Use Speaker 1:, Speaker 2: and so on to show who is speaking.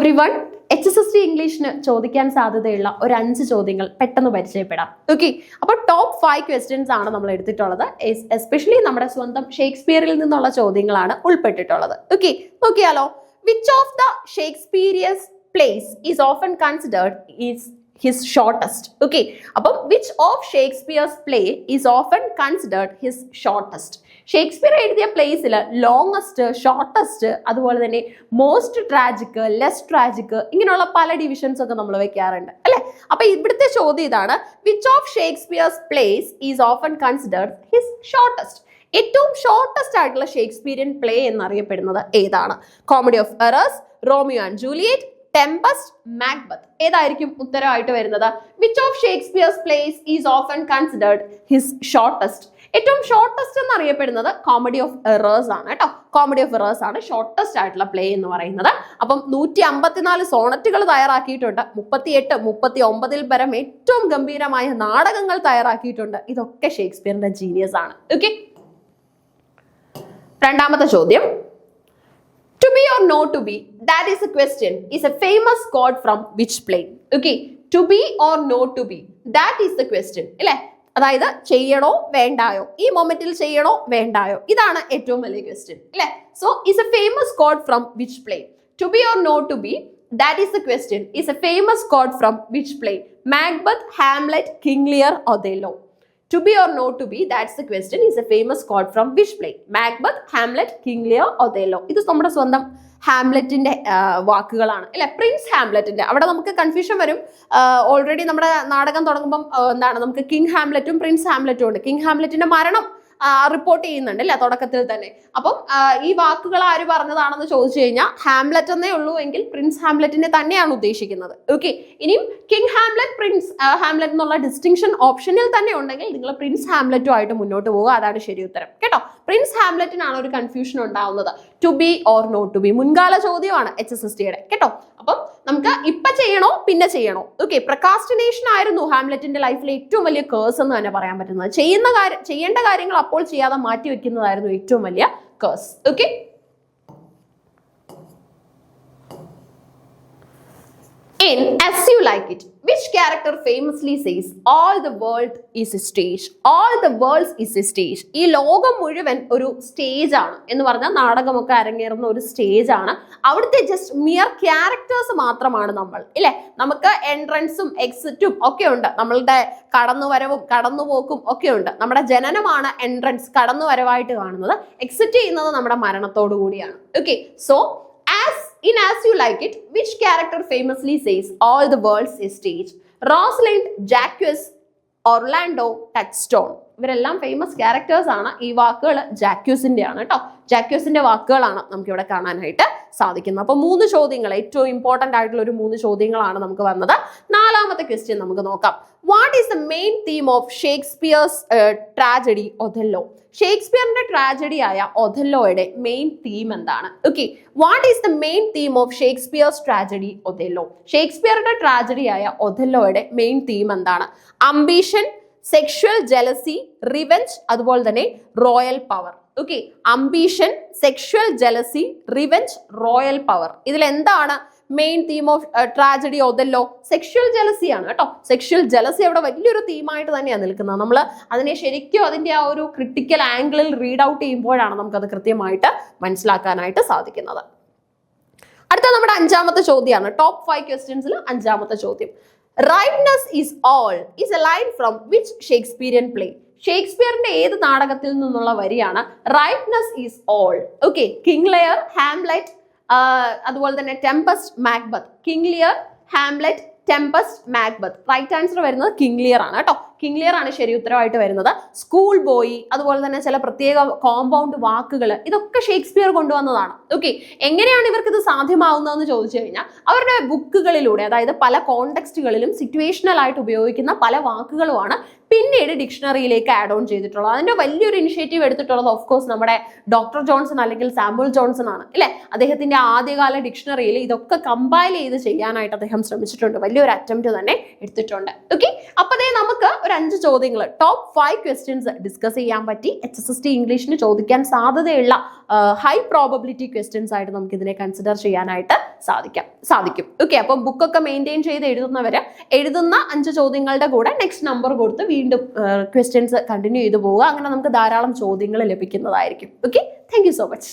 Speaker 1: Everyone, HSST ഇംഗ്ലീഷിന് ചോദിക്കാൻ സാധ്യതയുള്ള ഒരു 5 ചോദ്യങ്ങൾ പെട്ടെന്ന് പരിചയപ്പെടാം. ഓക്കെ, അപ്പോൾ ടോപ്പ് 5 ക്വസ്റ്റ്യൻസ് ആണ് നമ്മൾ എടുത്തിട്ടുള്ളത്. എസ്പെഷ്യലി നമ്മുടെ സ്വന്തം ഷേക്സ്പിയറിൽ നിന്നുള്ള ചോദ്യങ്ങളാണ് ഉൾപ്പെട്ടിട്ടുള്ളത്. ഓക്കെ, നോക്കിയാലോ. Which of the Shakespeare's plays is often considered is his shortest. Okay, അപ്പം which of Shakespeare's play is often considered his shortest? Shakespeare എഴുതിയ പ്ലേസിൽ ലോങ്സ്റ്റ്, ഷോർട്ടസ്റ്റ്, അതുപോലെ തന്നെ മോസ്റ്റ് ട്രാജിക്, ലെസ് ട്രാജിക്, ഇങ്ങനെയുള്ള പല ഡിവിഷൻസ് ഒക്കെ നമ്മൾ വെക്കാറുണ്ട് അല്ലെ. അപ്പൊ ഇവിടുത്തെ ചോദ്യം ഇതാണ്, which of ഷേക്സ്പിയർസ് place is often considered his shortest? ഏറ്റവും ഷോർട്ടസ്റ്റ് ആയിട്ടുള്ള ഷേക്സ്പിയറിയൻ പ്ലേ എന്നറിയപ്പെടുന്നത് ഏതാണ്? Comedy of Errors, Romeo and Juliet, Tempest, Macbeth. ഏതായിരിക്കും ഉത്തരമായിട്ട് വരുന്നത്? വിച്ച് of ഷേക്സ്പിയർസ് place is often considered his shortest? ഏറ്റവും ഷോർട്ടസ്റ്റ് എന്നറിയപ്പെടുന്നത് കോമഡി ഓഫ് എറേഴ്സ് ആണ് കേട്ടോ. കോമഡി ഓഫ് എറേഴ്സ് ആണ് ഷോർട്ടസ്റ്റ് ആയിട്ടുള്ള പ്ലേ എന്ന് പറയുന്നത്. അപ്പം 154 സോണറ്റുകൾ തയ്യാറാക്കിയിട്ടുണ്ട്. 38, 39 പരം ഏറ്റവും ഗംഭീരമായ നാടകങ്ങൾ തയ്യാറാക്കിയിട്ടുണ്ട്. ഇതൊക്കെ ഷേക്സ്പിയറിന്റെ ജീനിയസ് ആണ്. ഓക്കെ, രണ്ടാമത്തെ ചോദ്യം, to be or not to be, that is a question, is a famous quote from which play? Okay, to be or not to be, that is the question അല്ലേ. അതായത് ചെയ്യണോ വേണ്ടായോ, ഈ മൊമെന്റിൽ ചെയ്യണോ വേണ്ടായോ, ഇതാണ് ഏറ്റവും വലിയ ക്വസ്റ്റ്യൻ അല്ലേ. So is a famous quote from which play? To be or not to be, that is the question, is a famous quote from which play? Macbeth, Hamlet, King Lear, Othello. To be or not to be, that's the question, is a famous quote from which play? Macbeth, Hamlet, King Lear, Othello. ഇത് നമ്മുടെ സ്വന്തം ഹാംലെറ്റിന്റെ വാക്കുകളാണ് അല്ലെ. Prince ഹാംലെറ്റിന്റെ, അവിടെ നമുക്ക് confusion വരും. Already നമ്മുടെ നാടകം തുടങ്ങുമ്പം എന്താണ്, നമുക്ക് കിങ് ഹാംലെറ്റും പ്രിൻസ് ഹാംലെറ്റും ഉണ്ട്. കിങ് ഹാംലെറ്റിന്റെ മരണം റിപ്പോർട്ട് ചെയ്യുന്നുണ്ട് അല്ലെ തുടക്കത്തിൽ തന്നെ. അപ്പം ഈ വാക്കുകൾ ആര് പറഞ്ഞതാണെന്ന് ചോദിച്ചു കഴിഞ്ഞാൽ ഹാംലെറ്റ് എന്നേ ഉള്ളൂ എങ്കിൽ പ്രിൻസ് ഹാംലെറ്റിനെ തന്നെയാണ് ഉദ്ദേശിക്കുന്നത്. ഓക്കെ, ഇനിയും കിങ് ഹാംലെറ്റ്, പ്രിൻസ് ഹാംലെറ്റ് എന്നുള്ള ഡിസ്റ്റിങ്ഷൻ ഓപ്ഷനിൽ തന്നെ ഉണ്ടെങ്കിൽ നിങ്ങൾ പ്രിൻസ് ഹാംലെറ്റും ആയിട്ട് മുന്നോട്ട് പോകുക. അതാണ് ശരി ഉത്തരം കേട്ടോ. പ്രിൻസ് ഹാംലെറ്റിനാണ് ഒരു കൺഫ്യൂഷൻ ഉണ്ടാവുന്നത്. To be or not to be മുൻകാല ചോദ്യമാണ് HSSTയുടെ കേട്ടോ. അപ്പം നമുക്ക് ഇപ്പൊ ചെയ്യണോ പിന്നെ ചെയ്യണോ? ഓക്കെ, പ്രൊക്രാസ്റ്റിനേഷൻ ആയിരുന്നു ഹാംലെറ്റിന്റെ ലൈഫിലെ ഏറ്റവും വലിയ കേഴ്സ് എന്ന് തന്നെ പറയാൻ പറ്റുന്നത്. ചെയ്യേണ്ട കാര്യങ്ങൾ അപ്പോൾ ചെയ്യാതെ മാറ്റി വെക്കുന്നതായിരുന്നു ഏറ്റവും വലിയ curse. Okay, in As You Like It, which character famously says all the world is a stage? All the world is a stage. ഈ ലോകം മുഴുവൻ ഒരു സ്റ്റേജ് ആണ് എന്ന് പറഞ്ഞാൽ നാടകമൊക്കെ അരങ്ങേറുന്ന ഒരു സ്റ്റേജ് ആണ്. അവിടുത്തെ ജസ്റ്റ് മിയർ ക്യാരക്ടേഴ്സ് മാത്രമാണ് നമ്മൾ ഇല്ലേ. നമുക്ക് എൻട്രൻസും എക്സിറ്റും ഒക്കെ ഉണ്ട്, നമ്മളുടെ കടന്നുവരവും കടന്നുപോക്കും ഒക്കെ ഉണ്ട്. നമ്മുടെ ജനനമാണ് എൻട്രൻസ്, കടന്നുവരവായിട്ട് കാണുന്നത്. എക്സിറ്റ് ചെയ്യുന്നത് നമ്മുടെ മരണത്തോടു കൂടിയാണ്. Okay, so in As You Like It, which character famously says all the world's a stage? Rosalind, Jacques, Orlando, Touchstone. ഇവരെല്ലാം ഫേമസ് ക്യാരക്ടേഴ്സ് ആണ്. ഈ വാക്കുകൾ ജാക്യൂസിന്റെ ആണ് കേട്ടോ. ജാക്യൂസിന്റെ വാക്കുകളാണ് നമുക്ക് ഇവിടെ കാണാനായിട്ട് സാധിക്കുന്നത്. അപ്പൊ 3 ചോദ്യങ്ങൾ, ഏറ്റവും ഇമ്പോർട്ടന്റ് ആയിട്ടുള്ള ഒരു 3 ചോദ്യങ്ങളാണ് നമുക്ക് വന്നത്. നാലാമത്തെ ക്വസ്റ്റ്യൻ നമുക്ക് നോക്കാം. What is the main theme of Shakespeare's tragedy Othello? ഷേക്സ്പിയറിന്റെ ട്രാജഡി ആയ ഒഥല്ലോയുടെ മെയിൻ തീം എന്താണ്? Okay, what is the main theme of Shakespeare's tragedy Othello? ഷേക്സ്പിയറിന്റെ ട്രാജഡി ആയ ഒഥല്ലോയുടെ മെയിൻ തീം എന്താണ്? അംബിഷൻ, സെക്ഷുവൽ ജലസി, റിവെഞ്ച്, അതുപോലെ തന്നെ royal power. Okay, ambition, sexual jealousy, revenge, royal power. ഇതിൽ എന്താണ് main theme of tragedy Othello? Sexual jealousy ആണ് കേട്ടോ. സെക്ഷുവൽ ജലസി അവിടെ വലിയൊരു തീമായിട്ട് തന്നെയാണ് നിൽക്കുന്നത്. നമ്മൾ അതിനെ ശരിക്കും അതിന്റെ ആ ഒരു ക്രിട്ടിക്കൽ ആംഗിളിൽ റീഡ് ഔട്ട് ചെയ്യുമ്പോഴാണ് നമുക്കത് കൃത്യമായിട്ട് മനസ്സിലാക്കാനായിട്ട് സാധിക്കുന്നത്. അടുത്ത നമ്മുടെ 5ാമത്തെ ചോദ്യമാണ്. ടോപ്പ് 5 ക്വസ്റ്റ്യൻസിൽ 5ാമത്തെ ചോദ്യം. Rightness is all is a line from which Shakespearean play? ഷേക്സ്പിയറിന്റെ ഏത് നാടകത്തിൽ നിന്നുള്ള വരിയാണ് rightness is all? Okay, King Lear, Hamlet, അതുപോലെ തന്നെ Tempest, Macbeth. King Lear, Hamlet, Tempest, Macbeth. Right answer വരുന്നത് കിങ് ലിയർ ആണ് കേട്ടോ. കിങ് ലിയർ ആണ് ശരി ഉത്തരവായിട്ട് വരുന്നത്. സ്കൂൾ ബോയ്, അതുപോലെ തന്നെ ചില പ്രത്യേക കോമ്പൗണ്ട് വാക്കുകൾ, ഇതൊക്കെ ഷേക്സ്പിയർ കൊണ്ടുവന്നതാണ്. ഓക്കെ, എങ്ങനെയാണ് ഇവർക്ക് ഇത് സാധ്യമാവുന്നതെന്ന് ചോദിച്ചു കഴിഞ്ഞാൽ അവരുടെ ബുക്കുകളിലൂടെ, അതായത് പല കോണ്ടെക്സ്റ്റുകളിലും സിറ്റുവേഷണൽ ആയിട്ട് ഉപയോഗിക്കുന്ന പല വാക്കുകളുമാണ് പിന്നീട് ഡിക്ഷണറിയിലേക്ക് ആഡ് ഓൺ ചെയ്തിട്ടുള്ളത്. അതിന്റെ വലിയൊരു ഇനിഷ്യേറ്റീവ് എടുത്തിട്ടുള്ളത് ഓഫ് കോഴ്സ് നമ്മുടെ ഡോക്ടർ ജോൺസൺ അല്ലെങ്കിൽ സാമുവൽ ജോൺസൺ ആണ് അല്ലെ. അദ്ദേഹത്തിന്റെ ആദ്യകാല ഡിക്ഷണറിയിൽ ഇതൊക്കെ കമ്പൈൽ ചെയ്ത് ചെയ്യാനായിട്ട് അദ്ദേഹം ശ്രമിച്ചിട്ടുണ്ട്. വലിയൊരു അറ്റംപ്റ്റ് തന്നെ എടുത്തിട്ടുണ്ട്. ഓക്കെ, അപ്പൊ നമുക്ക് ഒരു 5 ചോദ്യങ്ങൾ, ടോപ്പ് 5 ക്വസ്റ്റ്യൻസ് ഡിസ്കസ് ചെയ്യാൻ പറ്റി. HSST ഇംഗ്ലീഷിന് ചോദിക്കാൻ സാധ്യതയുള്ള ഹൈ പ്രോബബിലിറ്റി ക്വസ്റ്റ്യൻസ് ആയിട്ട് നമുക്ക് ഇതിനെ കൺസിഡർ ചെയ്യാനായിട്ട് സാധിക്കും. ഓക്കെ, അപ്പം ബുക്കൊക്കെ മെയിൻറ്റെയിൻ ചെയ്ത് എഴുതുന്ന 5 ചോദ്യങ്ങളുടെ കൂടെ നെക്സ്റ്റ് നമ്പർ കൊടുത്ത് വീണ്ടും ക്വസ്റ്റ്യൻസ് കണ്ടിന്യൂ ചെയ്തു പോവുക. അങ്ങനെ നമുക്ക് ധാരാളം ചോദ്യങ്ങൾ ലഭിക്കുന്നതായിരിക്കും. Okay, thank you so much.